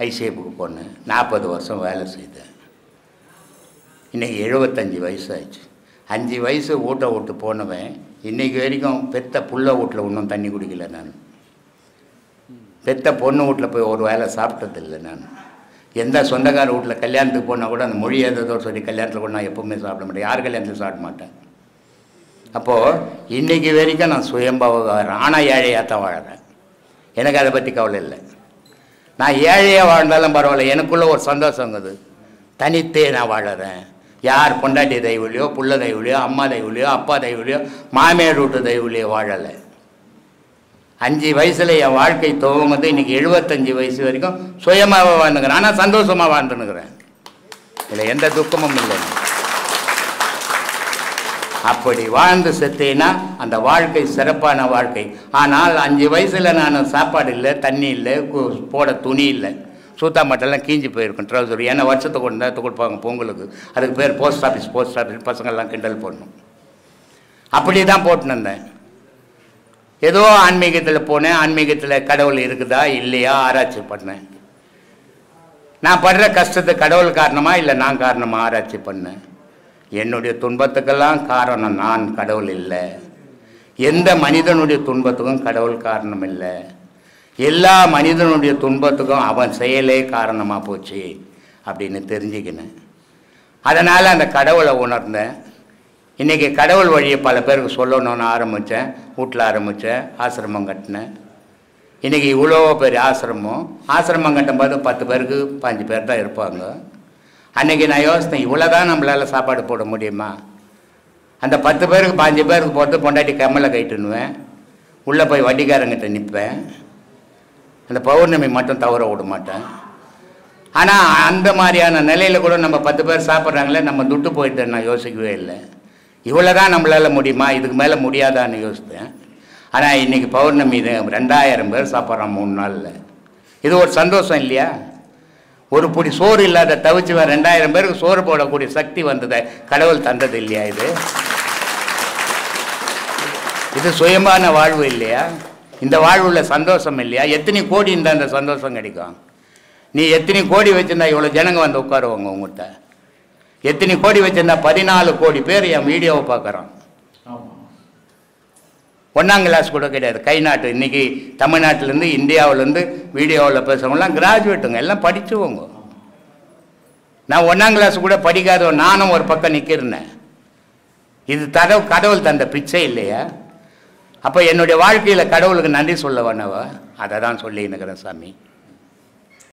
ஐசிஎஃப்க்கு போனேன். 40 வருஷம் வேலை செய்தேன். இன்றைக்கி 75 வயசு ஆயிடுச்சு. 5 வயசு ஊட்ட விட்டு போனவன் இன்றைக்கி வரைக்கும் பெத்த புள்ள வீட்டில் இன்னும் தண்ணி குடிக்கல. நான் பெத்த பொண்ணு வீட்டில் போய் ஒரு வேலை சாப்பிட்டதில்லை. நான் எந்த சொந்தக்கார வீட்டில் கல்யாணத்துக்கு போனால் கூட அந்த மொழி ஏதோ சொல்லி கல்யாணத்தில் கூட நான் எப்போவுமே சாப்பிட மாட்டேன். யார் கல்யாணத்தில் சாப்பிட மாட்டேன். அப்போது இன்றைக்கி வரைக்கும் நான் சுயம்பவகாரம், ஆனால் ஏழையாக தான் வாழறேன். எனக்கு அதை பற்றி கவலை இல்லை. நான் ஏழையாக வாழ்ந்தாலும் பரவாயில்ல, எனக்குள்ளே ஒரு சந்தோஷங்குது. தனித்தே நான் வாழறேன். யார் பொண்டாட்டி தெய்வலையோ, புள்ள தெய்வலையோ, அம்மா தெய்வலையோ, அப்பா தெய்வலையோ, மாமியார் வீட்டு தெய்வலையோ வாழலை. 5 வயசில் என் வாழ்க்கை துவங்குது. இன்றைக்கி 75 வயசு வரைக்கும் சுயமாக வாழ்ந்துக்கிறேன். ஆனால் சந்தோஷமாக வாழ்ந்துன்னுக்கிறேன். இதில் எந்த துக்கமும் இல்லை. அப்படி வாழ்ந்து செத்தேன்னா அந்த வாழ்க்கை சிறப்பான வாழ்க்கை. ஆனால் 5 வயசில் நான் சாப்பாடு இல்லை, தண்ணி இல்லை, போட துணி இல்லை, சூத்தா மட்டெல்லாம் கீஞ்சி போயிருக்கும் ட்ரௌசர். ஏன்னா வருஷத்துக்கு கொண்டு தான் கொடுப்பாங்க பொங்கலுக்கு. அதுக்கு பேர் போஸ்ட் ஆஃபீஸ் பசங்கள்லாம் கிண்டல் பண்ணணும். அப்படி தான் போட்டுன்னு இருந்தேன். ஏதோ ஆன்மீகத்தில் போனேன். ஆன்மீகத்தில் கடவுள் இருக்குதா இல்லையா ஆராய்ச்சி பண்ணேன். நான் படுற கஷ்டத்துக்கு கடவுள் காரணமா இல்லை நான் காரணமாக ஆராய்ச்சி பண்ணேன். என்னுடைய துன்பத்துக்கெல்லாம் காரணம் நான், கடவுள் இல்லை. எந்த மனிதனுடைய துன்பத்துக்கும் கடவுள் காரணம் இல்லை. எல்லா மனிதனுடைய துன்பத்துக்கும் அவன் செயலே காரணமாக போச்சு அப்படின்னு தெரிஞ்சுக்கினேன். அதனால் அந்த கடவுளை உணர்ந்தேன். இன்றைக்கி கடவுள் வழியை பல பேருக்கு சொல்லணும்னு ஆரம்பித்தேன். வீட்டில் ஆரம்பித்தேன், ஆசிரமம் கட்டினேன். இன்றைக்கி இவ்வளோ பெரிய ஆசிரமம் கட்டும்போது 10 பேருக்கு 5 பேர் தான் இருப்பாங்க. அன்றைக்கி நான் யோசித்தேன், இவ்வளோ தான் நம்மளால் சாப்பாடு போட முடியுமா? அந்த 10 பேருக்கு 5 பேருக்கு போட்டு பொண்டாட்டி கம்மலை கைட்டுன்னுவேன். உள்ளே போய் வட்டிக்காரங்கிட்ட நிற்பேன். அந்த பௌர்ணமி மட்டும் தவற விட மாட்டேன். ஆனால் அந்த மாதிரியான நிலையில் கூட நம்ம 10 பேர் சாப்பிட்றாங்களே, நம்ம துட்டு போயிட்டு நான் யோசிக்கவே இல்லை. இவ்வளோ தான் நம்மளால் முடியுமா, இதுக்கு மேலே முடியாதான்னு யோசித்தேன். ஆனால் இன்றைக்கி பௌர்ணமி 2000 பேர் சாப்பிட்றான் 3 நாளில். இது ஒரு சந்தோஷம் இல்லையா? ஒரு பிடி சோறு இல்லாத தவிச்சு 2000 பேருக்கு சோறு போடக்கூடிய சக்தி வந்ததை கடவுள் தந்தது இல்லையா? இது சுயமான வாழ்வு இல்லையா? இந்த வாழ்வுள்ள சந்தோஷம் இல்லையா? எத்தனை கோடி இருந்தால் அந்த சந்தோஷம் கிடைக்கும்? நீ எத்தனை கோடி வச்சுருந்தா இவ்வளோ ஜனங்க வந்து உட்காருவாங்க உங்கள்கிட்ட? எத்தனை கோடி வச்சுருந்தா 14 கோடி பேர் என் வீடியோவை பார்க்குறான். 1ஆம் கிளாஸ் கூட கிடையாது. கை நாட்டு இன்றைக்கி தமிழ்நாட்டிலேருந்து இந்தியாவிலேருந்து வீடியோவில் பேசுகிறவங்களாம் கிராஜுவேட்டுங்க, எல்லாம் படிச்சுவோங்க. நான் 1ஆம் கிளாஸ் கூட படிக்காத நானும் ஒரு பக்கம் நிற்கிறேன். இது கடவுள் தந்த பிச்சை இல்லையா? அப்போ என்னுடைய வாழ்க்கையில் கடவுளுக்கு நன்றி சொல்ல வேணவா? அதை தான் சொல்லி நிற்கிறேன் சாமி.